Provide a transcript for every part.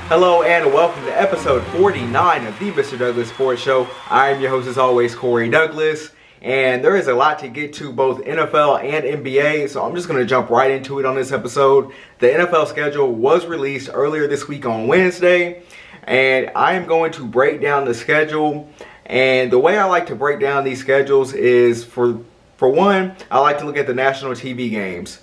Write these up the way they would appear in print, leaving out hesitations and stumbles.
Hello and welcome to episode 49 of the Mr. Douglas Sports Show. I am your host as always, Corey Douglas, and there is a lot to get to both NFL and NBA, so I'm just going to jump right into it on this episode. The NFL schedule was released earlier this week on Wednesday, and I am going to break down the schedule. And the way I like to break down these schedules is, for one, I like to look at the national TV games.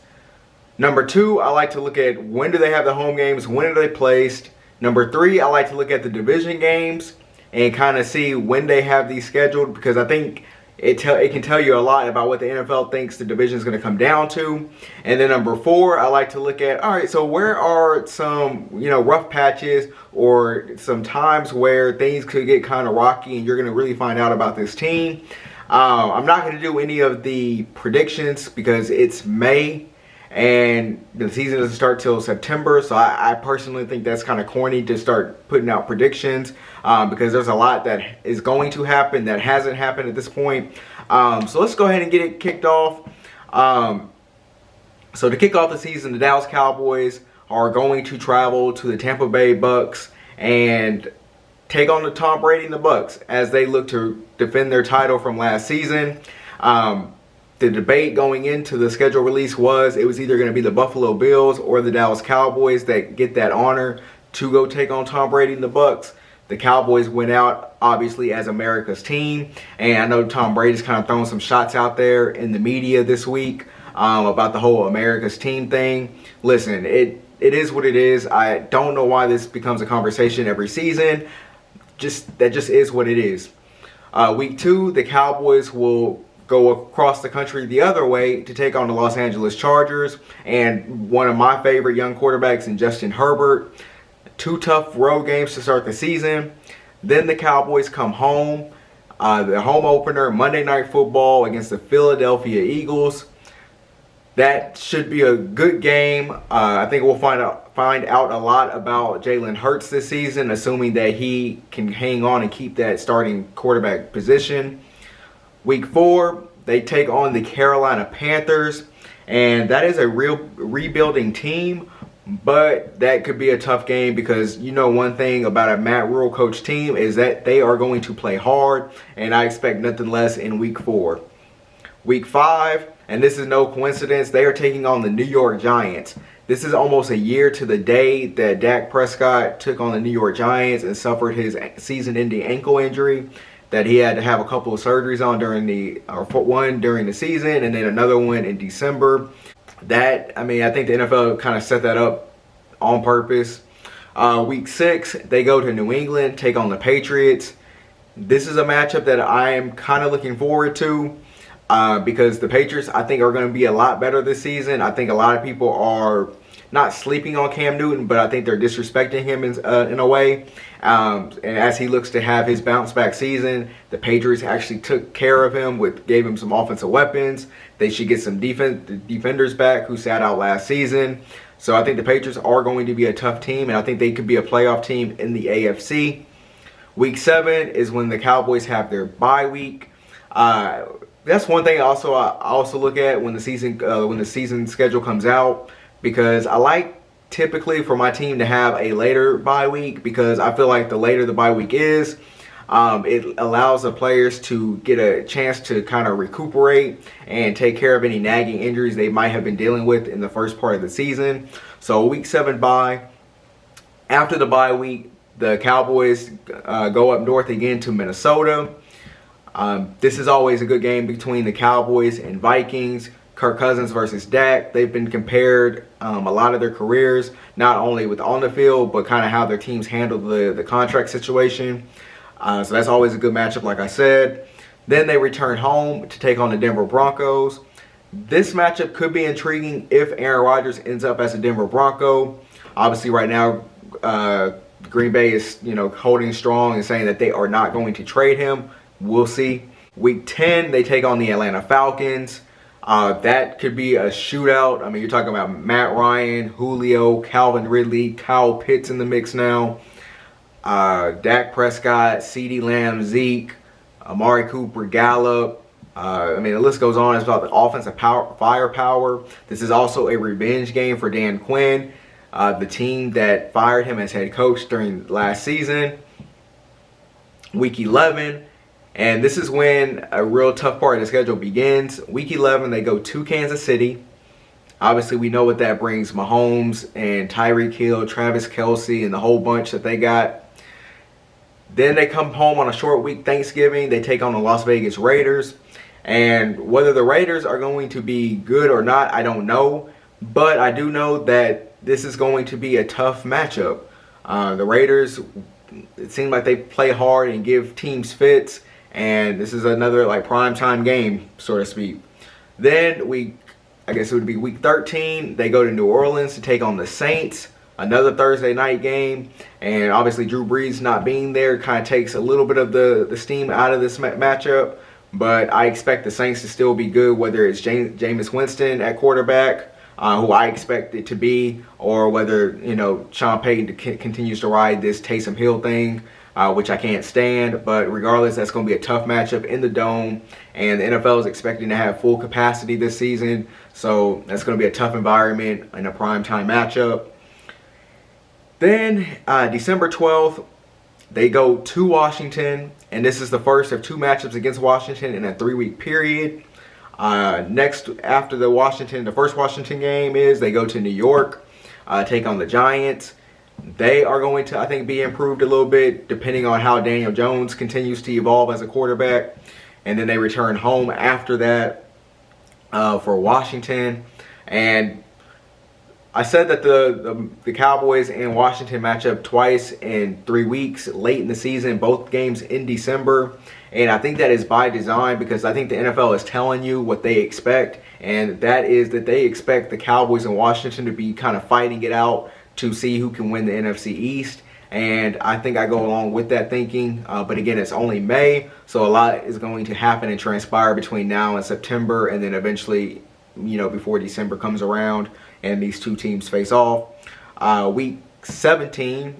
Number two, I like to look at when do they have the home games, when are they placed. Number three, I like to look at the division games and kind of see when they have these scheduled, because I think it can tell you a lot about what the NFL thinks the division is going to come down to. And then number four, I like to look at, all right, so where are some, rough patches or some times where things could get kind of rocky and you're going to really find out about this team. I'm not going to do any of the predictions because it's May. And the season doesn't start till September, so I personally think that's kind of corny to start putting out predictions because there's a lot that is going to happen that hasn't happened at this point. So let's go ahead and get it kicked off. So to kick off the season, the Dallas Cowboys are going to travel to the Tampa Bay Bucks and take on the Tom Brady and the Bucks as they look to defend their title from last season. The debate going into the schedule release was it was either going to be the Buffalo Bills or the Dallas Cowboys that get that honor to go take on Tom Brady and the Bucks. The Cowboys went out, obviously, as America's team. And I know Tom Brady's kind of throwing some shots out there in the media this week about the whole America's team thing. Listen, it is what it is. I don't know why this becomes a conversation every season. That just is what it is. Week two, the Cowboys will go across the country the other way to take on the Los Angeles Chargers and one of my favorite young quarterbacks in Justin Herbert. Two tough road games to start the season. Then the Cowboys come home. The home opener, Monday Night Football against the Philadelphia Eagles. That should be a good game. I think we'll find out a lot about Jalen Hurts this season, assuming that he can hang on and keep that starting quarterback position. Week four, they take on the Carolina Panthers, and that is a real rebuilding team, but that could be a tough game because one thing about a Matt Rule coach team is that they are going to play hard, and I expect nothing less in week four. Week five, and this is no coincidence, they are taking on the New York Giants. This is almost a year to the day that Dak Prescott took on the New York Giants and suffered his season-ending ankle injury that he had to have a couple of surgeries on one during the season and then another one in December. I think the NFL kind of set that up on purpose. Week six, they go to New England, take on the Patriots. This is a matchup that I am kind of looking forward to because the Patriots, I think, are going to be a lot better this season. I think a lot of people are not sleeping on Cam Newton, but I think they're disrespecting him in a way. And as he looks to have his bounce back season, the Patriots actually took care of him, gave him some offensive weapons. They should get some defenders back who sat out last season. So I think the Patriots are going to be a tough team, and I think they could be a playoff team in the AFC. Week seven is when the Cowboys have their bye week. That's one thing I also look at when the season schedule comes out, because I like typically for my team to have a later bye week, because I feel like the later the bye week is, it allows the players to get a chance to kind of recuperate and take care of any nagging injuries they might have been dealing with in the first part of the season. So week seven bye. After the bye week, the Cowboys go up north again to Minnesota. This is always a good game between the Cowboys and Vikings. Kirk Cousins versus Dak. They've been compared a lot of their careers, not only with on the field, but kind of how their teams handle the contract situation. So that's always a good matchup, like I said. Then they return home to take on the Denver Broncos. This matchup could be intriguing if Aaron Rodgers ends up as a Denver Bronco. Obviously, right now, Green Bay is holding strong and saying that they are not going to trade him. We'll see. Week 10, they take on the Atlanta Falcons. That could be a shootout. I mean, you're talking about Matt Ryan, Julio, Calvin Ridley, Kyle Pitts in the mix now. Dak Prescott, CeeDee Lamb, Zeke, Amari Cooper, Gallup. The list goes on. It's about the offensive firepower. This is also a revenge game for Dan Quinn. the team that fired him as head coach during last season. Week 11, and this is when a real tough part of the schedule begins. Week 11, they go to Kansas City. Obviously, we know what that brings. Mahomes and Tyreek Hill, Travis Kelce, and the whole bunch that they got. Then they come home on a short week Thanksgiving. They take on the Las Vegas Raiders. And whether the Raiders are going to be good or not, I don't know. But I do know that this is going to be a tough matchup. The Raiders, it seems like they play hard and give teams fits. And this is another like primetime game, so to speak. Then I guess it would be week 13. They go to New Orleans to take on the Saints. Another Thursday night game. And obviously Drew Brees not being there kind of takes a little bit of the steam out of this matchup. But I expect the Saints to still be good, whether it's Jameis Winston at quarterback, who I expect it to be, or whether, Sean Payton continues to ride this Taysom Hill thing, which I can't stand. But regardless, that's going to be a tough matchup in the Dome. And the NFL is expecting to have full capacity this season. So that's going to be a tough environment in a primetime matchup. Then December 12th, they go to Washington. And this is the first of 2 matchups against Washington in a 3-week period. Next, after the first Washington game is, they go to New York, take on the Giants. They are going to, I think, be improved a little bit depending on how Daniel Jones continues to evolve as a quarterback. And then they return home after that for Washington. And I said that the Cowboys and Washington match up twice in 3 weeks late in the season, both games in December. And I think that is by design, because I think the NFL is telling you what they expect. And that is that they expect the Cowboys and Washington to be kind of fighting it out to see who can win the NFC East. And I think I go along with that thinking. But again, it's only May, so a lot is going to happen and transpire between now and September, and then eventually, before December comes around and these two teams face off. Week 17,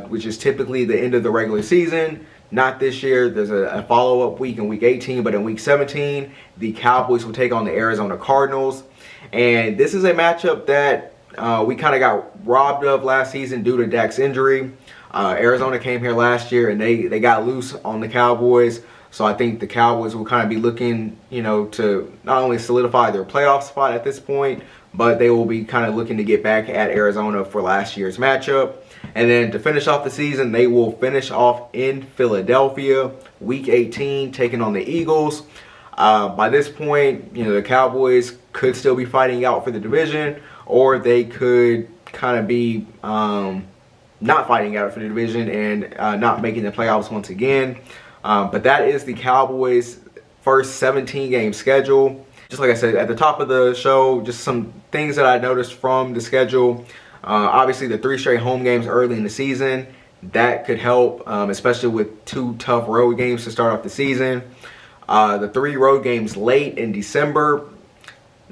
which is typically the end of the regular season. Not this year. There's a follow-up week in week 18, but in week 17, the Cowboys will take on the Arizona Cardinals. And this is a matchup that we kind of got robbed of last season due to Dak's injury. Arizona came here last year and they got loose on the Cowboys. So I think the Cowboys will kind of be looking, to not only solidify their playoff spot at this point, but they will be kind of looking to get back at Arizona for last year's matchup. And then to finish off the season, they will finish off in Philadelphia, week 18, taking on the Eagles. By this point, the Cowboys could still be fighting out for the division, or they could kind of be not fighting out for the division and not making the playoffs once again. But that is the Cowboys' first 17-game schedule. Just like I said at the top of the show, just some things that I noticed from the schedule. Obviously, the 3 straight home games early in the season, that could help, especially with 2 tough road games to start off the season. The 3 road games late in December,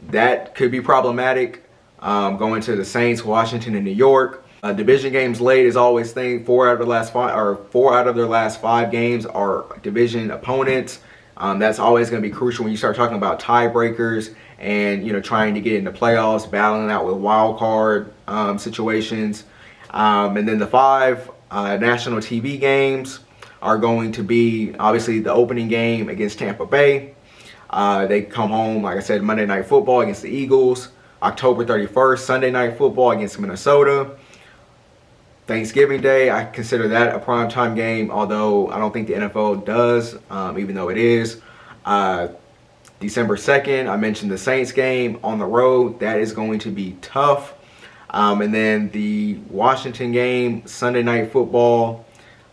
that could be problematic, going to the Saints, Washington, and New York. Division games late is always thing. 4 out of their last 5 games are division opponents. That's always going to be crucial when you start talking about tiebreakers and trying to get into playoffs, battling out with wild card situations. And then the 5 national TV games are going to be obviously the opening game against Tampa Bay. They come home, like I said, Monday Night Football against the Eagles. October 31st, Sunday Night Football against Minnesota. Thanksgiving Day, I consider that a primetime game, although I don't think the NFL does, even though it is. December 2nd, I mentioned the Saints game on the road. That is going to be tough. And then the Washington game, Sunday Night Football,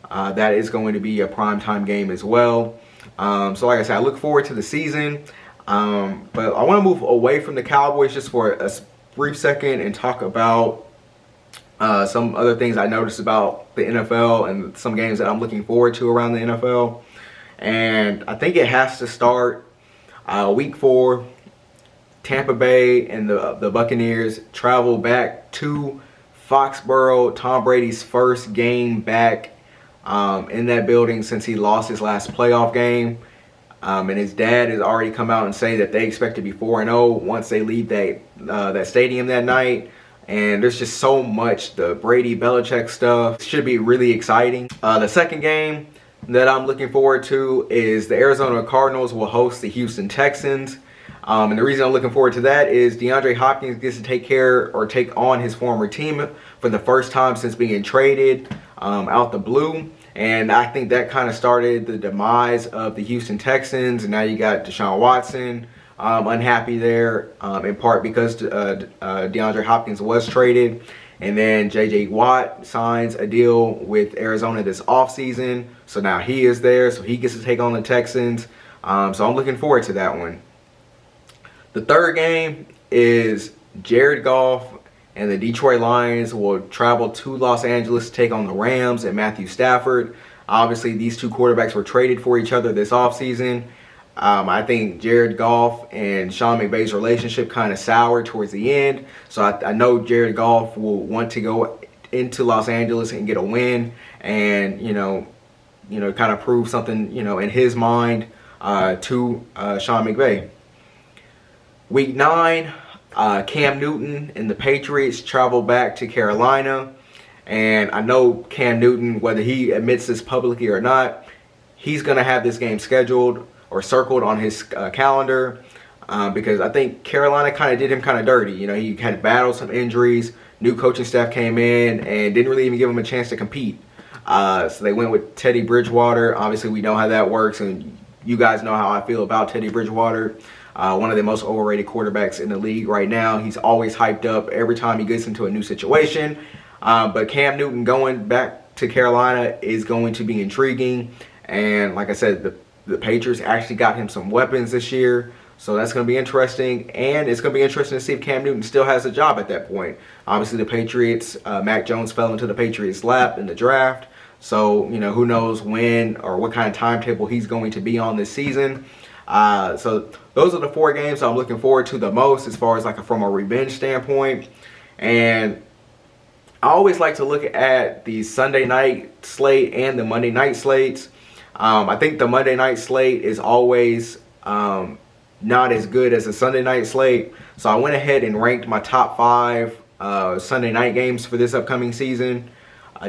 that is going to be a primetime game as well. So like I said, I look forward to the season. But I want to move away from the Cowboys just for a brief second and talk about some other things I noticed about the NFL and some games that I'm looking forward to around the NFL. And I think it has to start week 4. Tampa Bay and the Buccaneers travel back to Foxborough. Tom Brady's first game back in that building since he lost his last playoff game. And his dad has already come out and say that they expect to be 4-0 once they leave that stadium that night. And there's just so much. The Brady-Belichick stuff should be really exciting. The second game that I'm looking forward to is the Arizona Cardinals will host the Houston Texans. And the reason I'm looking forward to that is DeAndre Hopkins gets to take on his former team for the first time since being traded out the blue. And I think that kind of started the demise of the Houston Texans. And now you got Deshaun Watson unhappy there, in part because DeAndre Hopkins was traded. And then J.J. Watt signs a deal with Arizona this offseason. So now he is there, so he gets to take on the Texans. So I'm looking forward to that one. The third game is Jared Goff and the Detroit Lions will travel to Los Angeles to take on the Rams and Matthew Stafford. Obviously, these two quarterbacks were traded for each other this offseason. I think Jared Goff and Sean McVay's relationship kind of soured towards the end. So I know Jared Goff will want to go into Los Angeles and get a win and, kind of prove something, in his mind to Sean McVay. Week 9, Cam Newton and the Patriots travel back to Carolina. And I know Cam Newton, whether he admits this publicly or not, he's going to have this game scheduled or circled on his calendar because I think Carolina kind of did him kind of dirty. He had battled some injuries. New coaching staff came in and didn't really even give him a chance to compete. So they went with Teddy Bridgewater. Obviously, we know how that works, and you guys know how I feel about Teddy Bridgewater. One of the most overrated quarterbacks in the league right now. He's always hyped up every time he gets into a new situation. But Cam Newton going back to Carolina is going to be intriguing. And like I said, the Patriots actually got him some weapons this year. So that's going to be interesting. And it's going to be interesting to see if Cam Newton still has a job at that point. Obviously, the Patriots, Mac Jones fell into the Patriots' lap in the draft. So, who knows when or what kind of timetable he's going to be on this season. So those are the 4 games I'm looking forward to the most as far as from a revenge standpoint. And I always like to look at the Sunday night slate and the Monday night slates. I think the Monday night slate is always not as good as the Sunday night slate. So I went ahead and ranked my top 5 Sunday night games for this upcoming season.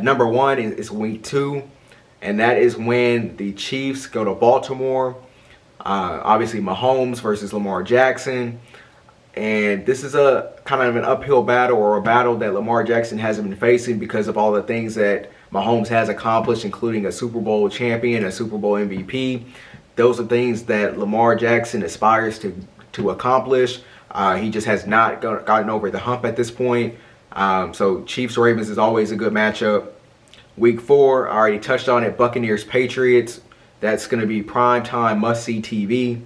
Number 1 is week 2, and that is when the Chiefs go to Baltimore. Obviously, Mahomes versus Lamar Jackson. And this is a kind of an uphill battle, or a battle that Lamar Jackson hasn't been facing because of all the things that Mahomes has accomplished, including a Super Bowl champion, a Super Bowl MVP. Those are things that Lamar Jackson aspires to accomplish. He just has not gotten over the hump at this point. So Chiefs-Ravens is always a good matchup. Week 4, I already touched on it, Buccaneers-Patriots. That's going to be primetime must-see TV.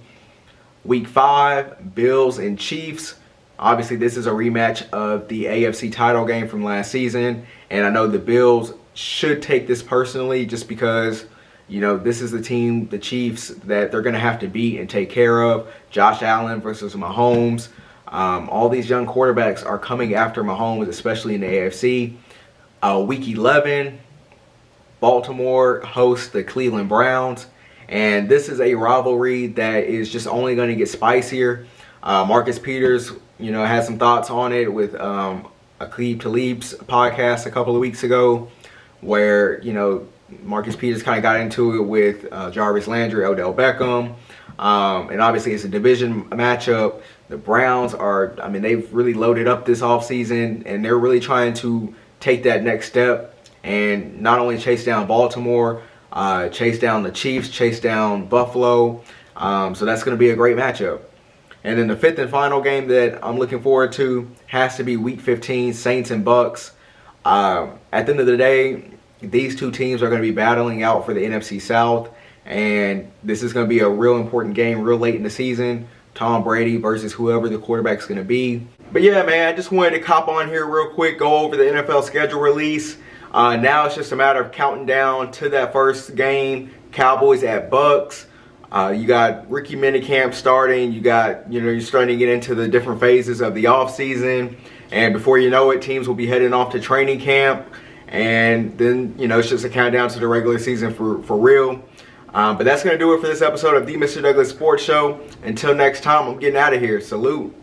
Week 5, Bills and Chiefs. Obviously, this is a rematch of the AFC title game from last season. And I know the Bills should take this personally just because, this is the team, the Chiefs, that they're going to have to beat and take care of. Josh Allen versus Mahomes. All these young quarterbacks are coming after Mahomes, especially in the AFC. Week 11, Baltimore hosts the Cleveland Browns. And this is a rivalry that is just only going to get spicier. Marcus Peters, had some thoughts on it with a Cleve Talib's podcast a couple of weeks ago, where, Marcus Peters kind of got into it with Jarvis Landry, Odell Beckham. And obviously it's a division matchup. The Browns they've really loaded up this offseason, and they're really trying to take that next step and not only chase down Baltimore, chase down the Chiefs, chase down Buffalo. So that's going to be a great matchup. And then the 5th and final game that I'm looking forward to has to be Week 15, Saints and Bucks. At the end of the day, these two teams are going to be battling out for the NFC South. And this is going to be a real important game real late in the season. Tom Brady versus whoever the quarterback's going to be. But yeah, man, I just wanted to cop on here real quick, go over the NFL schedule release. Now it's just a matter of counting down to that first game, Cowboys at Bucks. You got rookie minicamp starting. You got, you're starting to get into the different phases of the offseason. And before you know it, teams will be heading off to training camp. And then, it's just a countdown to the regular season for real. But that's going to do it for this episode of the Mr. Douglass Sports Show. Until next time, I'm getting out of here. Salute.